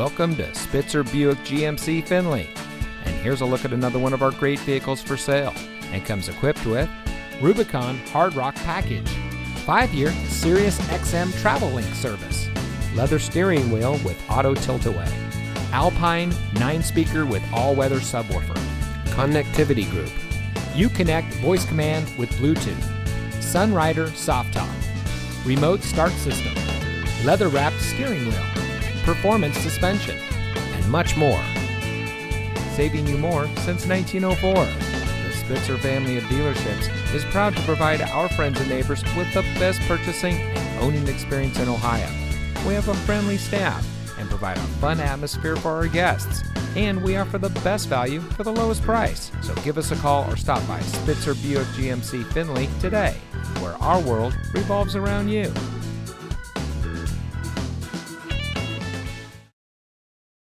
Welcome to Spitzer Buick GMC Findlay. And here's a look at another one of our great vehicles for sale. And comes equipped with Rubicon Hard Rock Package, 5-year Sirius XM Travel Link service, leather steering wheel with auto tilt-away, Alpine 9-speaker with all-weather subwoofer, connectivity group, Uconnect voice command with Bluetooth, Sunrider soft top, remote start system, leather-wrapped steering wheel, performance suspension, and much more. Saving you more since 1904. The Spitzer family of dealerships is proud to provide our friends and neighbors with the best purchasing and owning experience in Ohio. We have a friendly staff and provide a fun atmosphere for our guests. And we offer the best value for the lowest price. So give us a call or stop by Spitzer Buick GMC Findlay today, where our world revolves around you.